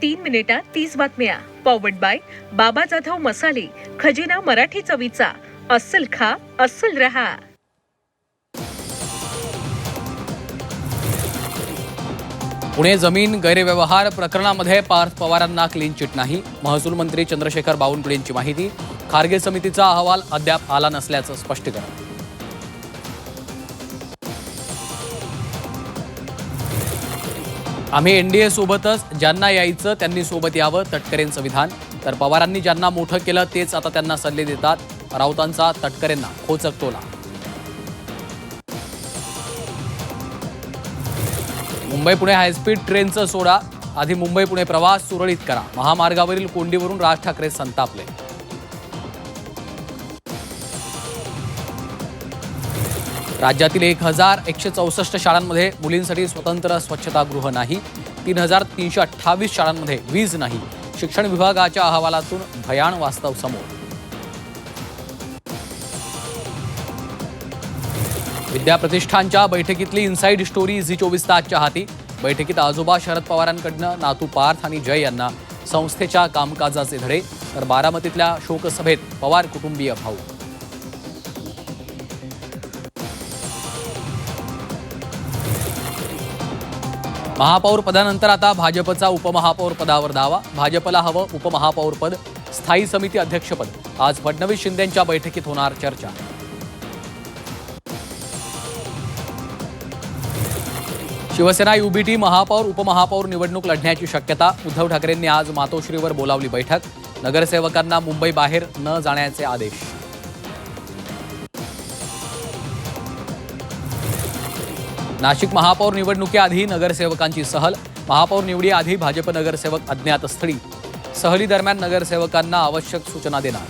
3 मिनिटात 30 बातम्या. Powered by बाबा जाधव मसाले, खजिना मराठी चवीचा. अस्सल खा, अस्सल रहा. पुणे जमीन गैरव्यवहार प्रकरणामध्ये पार्थ पवारांना क्लीन चिट नाही. महसूल मंत्री चंद्रशेखर बावनकुळेंची माहिती. खारगे समितीचा अहवाल अद्याप आला नसल्याचं स्पष्टीकरण. आम्ही एनडीए सोबतच, ज्यांना यायचं त्यांनी सोबत यावं, तटकरेंचं विधान. तर पवारांनी ज्यांना मोठं केलं तेच आता त्यांना सल्ले देतात. राऊतांचा तटकरेंना खोचक टोला. मुंबई पुणे हायस्पीड ट्रेनचं सोडा, आधी मुंबई पुणे प्रवास सुरळीत करा. महामार्गावरील कोंडीवरून राज ठाकरे संतापले. राज्यातील 1164 शाळांमध्ये मुलींसाठी स्वतंत्र स्वच्छतागृह नाही. 3328 शाळांमध्ये वीज नाही. शिक्षण विभागाच्या अहवालातून भयाण वास्तव समोर. विद्या प्रतिष्ठानच्या बैठकीतली इनसाइड स्टोरी झी 24 तासच्या हाती. बैठकीत आजोबा शरद पवारांकडनं नातू पार्थ आणि जय यांना संस्थेच्या कामकाजाचे धडे. तर बारामतीतल्या शोकसभेत पवार कुटुंबीय भाऊ. महापौर पदानंतर आता भाजपचा उपमहापौर पदावर दावा. भाजपला हवं उपमहापौर पद, स्थायी समिती अध्यक्षपद. आज फडणवीस शिंदेंच्या बैठकीत होणार चर्चा. शिवसेना युबीटी महापौर उपमहापौर निवडणूक लढण्याची शक्यता. उद्धव ठाकरेंनी आज मातोश्रीवर बोलावली बैठक. नगरसेवकांना मुंबई बाहेर न जाण्याचे आदेश. नाशिक महापौर निवडणुकीआधी नगरसेवकांची सहल. महापौर निवडीआधी भाजप नगरसेवक अज्ञात स्थळी. सहली दरम्यान नगरसेवकांना आवश्यक सूचना देणार.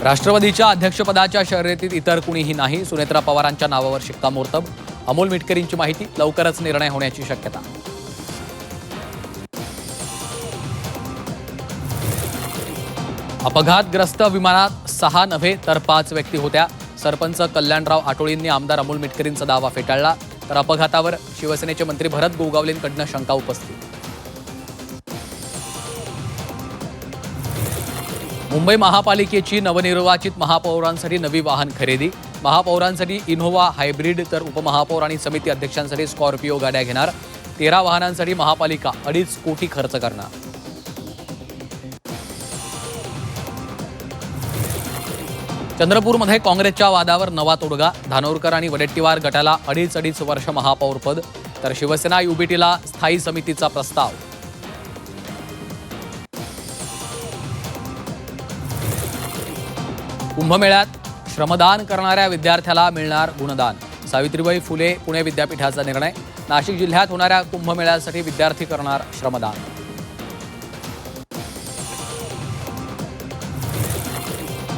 राष्ट्रवादीच्या अध्यक्षपदाच्या शर्यतीत इतर कुणीही नाही. सुनेत्रा पवारांच्या नावावर शिक्कामोर्तब. अमोल मिटकरींची माहिती. लवकरच निर्णय होण्याची शक्यता. अपघातग्रस्त विमानात 6 नव्हे तर 5 व्यक्ती होत्या. सरपंच कल्याणराव आटोळींनी आमदार अमोल मिटकरींचा दावा फेटाळला. तर अपघातावर शिवसेनेचे मंत्री भरत गोगावलेंकडून शंका उपस्थित. मुंबई महापालिकेची नवनिर्वाचित महापौरांसाठी नवी वाहन खरेदी. महापौरांसाठी इनोव्हा हायब्रिड, तर उपमहापौर आणि समिती अध्यक्षांसाठी स्कॉर्पिओ गाड्या घेणार. 13 वाहनांसाठी महापालिका 2.5 कोटी खर्च करणार. चंद्रपूरमध्ये काँग्रेसच्या वादावर नवा तोडगा. धानोरकर आणि वडेट्टीवार गटाला 2.5 वर्ष महापौर पद. तर शिवसेना युबीटीला स्थायी समितीचा प्रस्ताव. कुंभमेळ्यात श्रमदान करणाऱ्या विद्यार्थ्याला मिळणार गुणदान. सावित्रीबाई फुले पुणे विद्यापीठाचा निर्णय. नाशिक जिल्ह्यात होणाऱ्या कुंभमेळ्यासाठी विद्यार्थी करणार श्रमदान.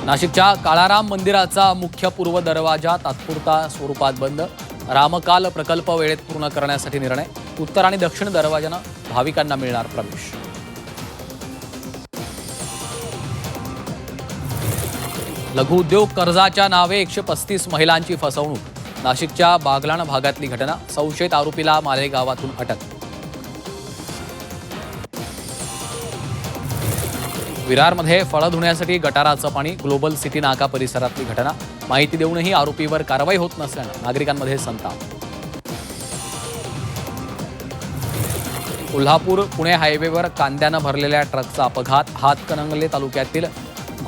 नाशिकच्या काळाराम मंदिराचा मुख्य पूर्व दरवाजा तात्पुरता स्वरूपात बंद. रामकाल प्रकल्प वेळेत पूर्ण करण्यासाठी निर्णय. उत्तर आणि दक्षिण दरवाजानं भाविकांना मिळणार प्रवेश. लघुउद्योग कर्जाच्या नावे 135 महिलांची फसवणूक. नाशिकच्या बागलाण भागातली घटना. संशयित आरोपीला मालेगावातून अटक. विरारमध्ये फळं धुण्यासाठी गटाराचं पाणी. ग्लोबल सिटी नाका परिसरातली घटना. माहिती देऊनही आरोपीवर कारवाई होत नसल्यानं नागरिकांमध्ये संताप. कोल्हापूर पुणे हायवेवर कांद्यानं भरलेल्या ट्रकचा अपघात. हातकणंगले तालुक्यातील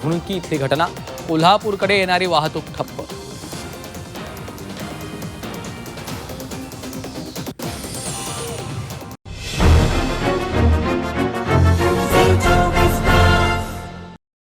घुणकी इथली घटना. कोल्हापूरकडे येणारी वाहतूक ठप्प.